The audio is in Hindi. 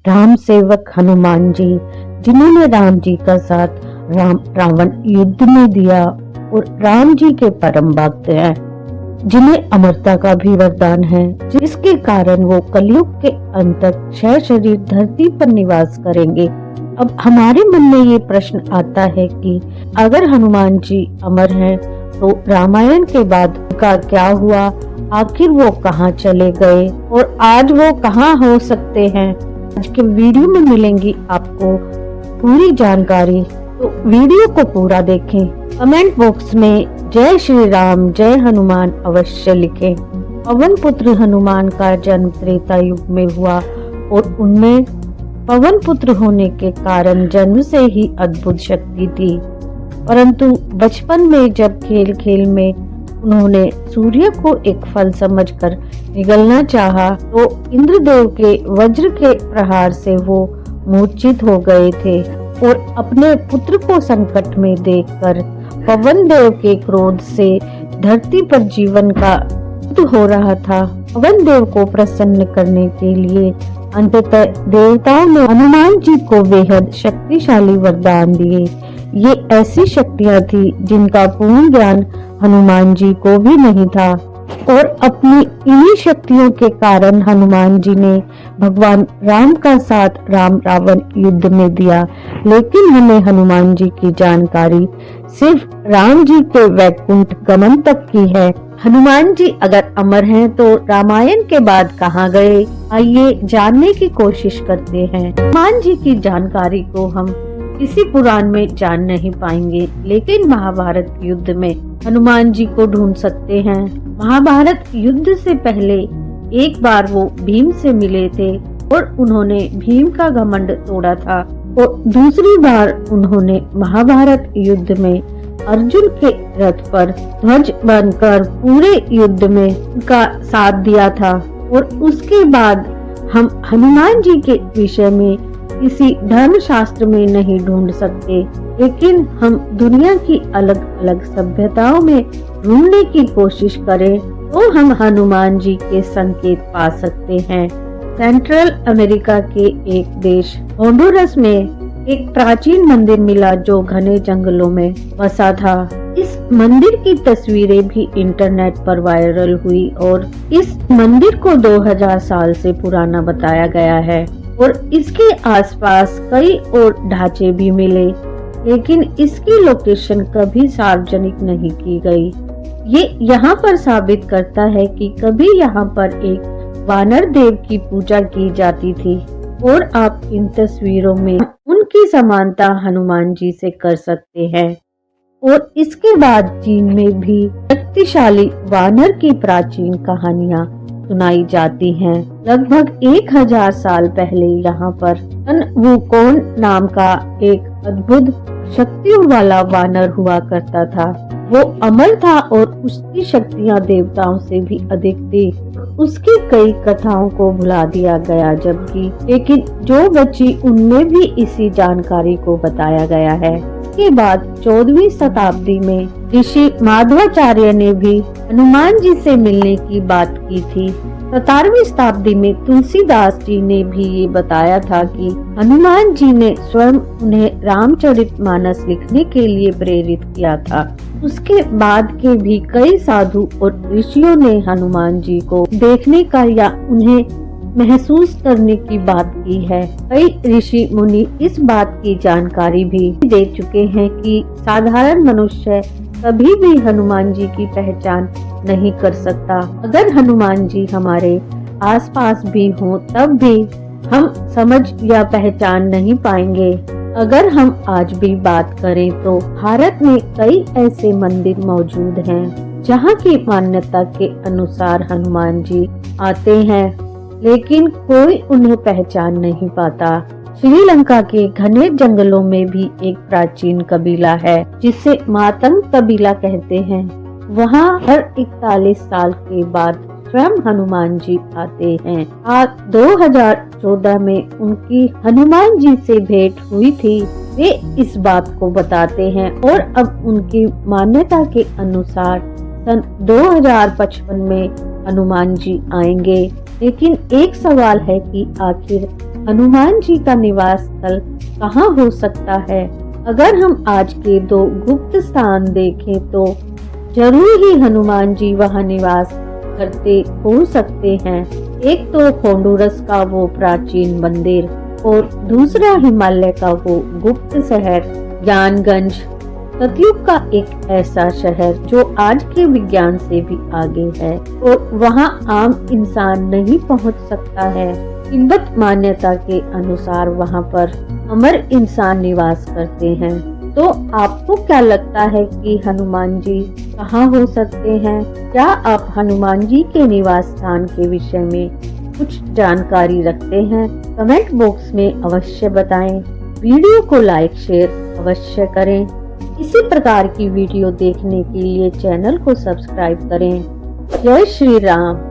राम सेवक हनुमान जी, जिन्होंने राम जी का साथ रावण युद्ध में दिया और राम जी के परम भक्त हैं, जिन्हें अमरता का भी वरदान है, जिसके कारण वो कलयुग के अंत तक क्षय शरीर धरती पर निवास करेंगे। अब हमारे मन में ये प्रश्न आता है कि अगर हनुमान जी अमर हैं, तो रामायण के बाद का क्या हुआ? आखिर वो कहाँ चले गए और आज वो कहाँ हो सकते हैं? आज के वीडियो में मिलेंगी आपको पूरी जानकारी, तो वीडियो को पूरा देखें। कमेंट बॉक्स में जय श्री राम जय हनुमान अवश्य लिखें। पवन पुत्र हनुमान का जन्म त्रेता युग में हुआ और उनमें पवन पुत्र होने के कारण जन्म से ही अद्भुत शक्ति थी, परंतु बचपन में जब खेल खेल में उन्होंने सूर्य को एक फल समझकर निगलना चाहा, तो इंद्रदेव के वज्र के प्रहार से वो मूर्छित हो गए थे और अपने पुत्र को संकट में देखकर पवन देव के क्रोध से धरती पर जीवन का अंत हो रहा था। पवन देव को प्रसन्न करने के लिए अंततः देवताओं ने हनुमान जी को बेहद शक्तिशाली वरदान दिए। ये ऐसी शक्तियां थी जिनका पूर्ण ज्ञान हनुमान जी को भी नहीं था, और अपनी इन्हीं शक्तियों के कारण हनुमान जी ने भगवान राम का साथ राम रावण युद्ध में दिया। लेकिन हमें हनुमान जी की जानकारी सिर्फ राम जी के वैकुंठ गमन तक की है। हनुमान जी अगर अमर हैं, तो रामायण के बाद कहाँ गए? आइए जानने की कोशिश करते हैं। हनुमान जी की जानकारी को हम किसी पुराण में जान नहीं पाएंगे, लेकिन महाभारत युद्ध में हनुमान जी को ढूंढ सकते हैं। महाभारत युद्ध से पहले एक बार वो भीम से मिले थे और उन्होंने भीम का घमंड तोड़ा था, और दूसरी बार उन्होंने महाभारत युद्ध में अर्जुन के रथ पर ध्वज बनकर पूरे युद्ध में उनका साथ दिया था। और उसके बाद हम हनुमान जी के विषय में किसी धर्म शास्त्र में नहीं ढूंढ सकते, लेकिन हम दुनिया की अलग अलग सभ्यताओं में ढूंढने की कोशिश करें तो हम हनुमान जी के संकेत पा सकते हैं। सेंट्रल अमेरिका के एक देश होंडुरस में एक प्राचीन मंदिर मिला जो घने जंगलों में बसा था। इस मंदिर की तस्वीरें भी इंटरनेट पर वायरल हुई और इस मंदिर को 2000 साल से पुराना बताया गया है, और इसके आसपास कई और ढांचे भी मिले, लेकिन इसकी लोकेशन कभी सार्वजनिक नहीं की गई। ये यहाँ पर साबित करता है कि कभी यहाँ पर एक वानर देव की पूजा की जाती थी, और आप इन तस्वीरों में उनकी समानता हनुमान जी से कर सकते हैं। और इसके बाद चीन में भी शक्तिशाली वानर की प्राचीन कहानियाँ सुनाई जाती हैं। लगभग 1000 साल पहले यहाँ पर सन वुकोन नाम का एक अद्भुत शक्तियों वाला वानर हुआ करता था। वो अमर था और उसकी शक्तियाँ देवताओं से भी अधिक थी। उसकी कई कथाओं को भुला दिया गया, जबकि लेकिन जो बची उनमें भी इसी जानकारी को बताया गया है। इसके बाद 14वीं शताब्दी में ऋषि माधवाचार्य ने भी हनुमान जी से मिलने की बात की थी। 17वीं शताब्दी में तुलसीदास जी ने भी ये बताया था कि हनुमान जी ने स्वयं उन्हें रामचरितमानस लिखने के लिए प्रेरित किया था। उसके बाद के भी कई साधु और ऋषियों ने हनुमान जी को देखने का या उन्हें महसूस करने की बात की है। कई ऋषि मुनि इस बात की जानकारी भी दे चुके हैं कि साधारण मनुष्य कभी भी हनुमान जी की पहचान नहीं कर सकता। अगर हनुमान जी हमारे आसपास भी हों, तब भी हम समझ या पहचान नहीं पाएंगे। अगर हम आज भी बात करें तो भारत में कई ऐसे मंदिर मौजूद हैं जहां की मान्यता के अनुसार हनुमान जी आते हैं, लेकिन कोई उन्हें पहचान नहीं पाता। श्रीलंका के घने जंगलों में भी एक प्राचीन कबीला है जिसे मातंग कबीला कहते हैं। वहाँ हर 41 साल के बाद स्वयं हनुमान जी आते हैं। आज 2014 में उनकी हनुमान जी से भेंट हुई थी। वे इस बात को बताते हैं और अब उनकी मान्यता के अनुसार सन 2055 में हनुमान जी आएंगे। लेकिन एक सवाल है कि आखिर हनुमान जी का निवास स्थल कहाँ हो सकता है? अगर हम आज के दो गुप्त स्थान देखें तो जरूर ही हनुमान जी वहाँ निवास करते हो सकते हैं। एक तो होंडुरस का वो प्राचीन मंदिर और दूसरा हिमालय का वो गुप्त शहर ज्ञानगंज, सतयुग का एक ऐसा शहर जो आज के विज्ञान से भी आगे है और वहाँ आम इंसान नहीं पहुँच सकता है। तिब्बत मान्यता के अनुसार वहाँ पर अमर इंसान निवास करते हैं। तो आपको क्या लगता है कि हनुमान जी कहाँ हो सकते हैं? क्या आप हनुमान जी के निवास स्थान के विषय में कुछ जानकारी रखते हैं? कमेंट बॉक्स में अवश्य बताएं। वीडियो को लाइक शेयर अवश्य करें। इसी प्रकार की वीडियो देखने के लिए चैनल को सब्सक्राइब करें। जय श्री राम।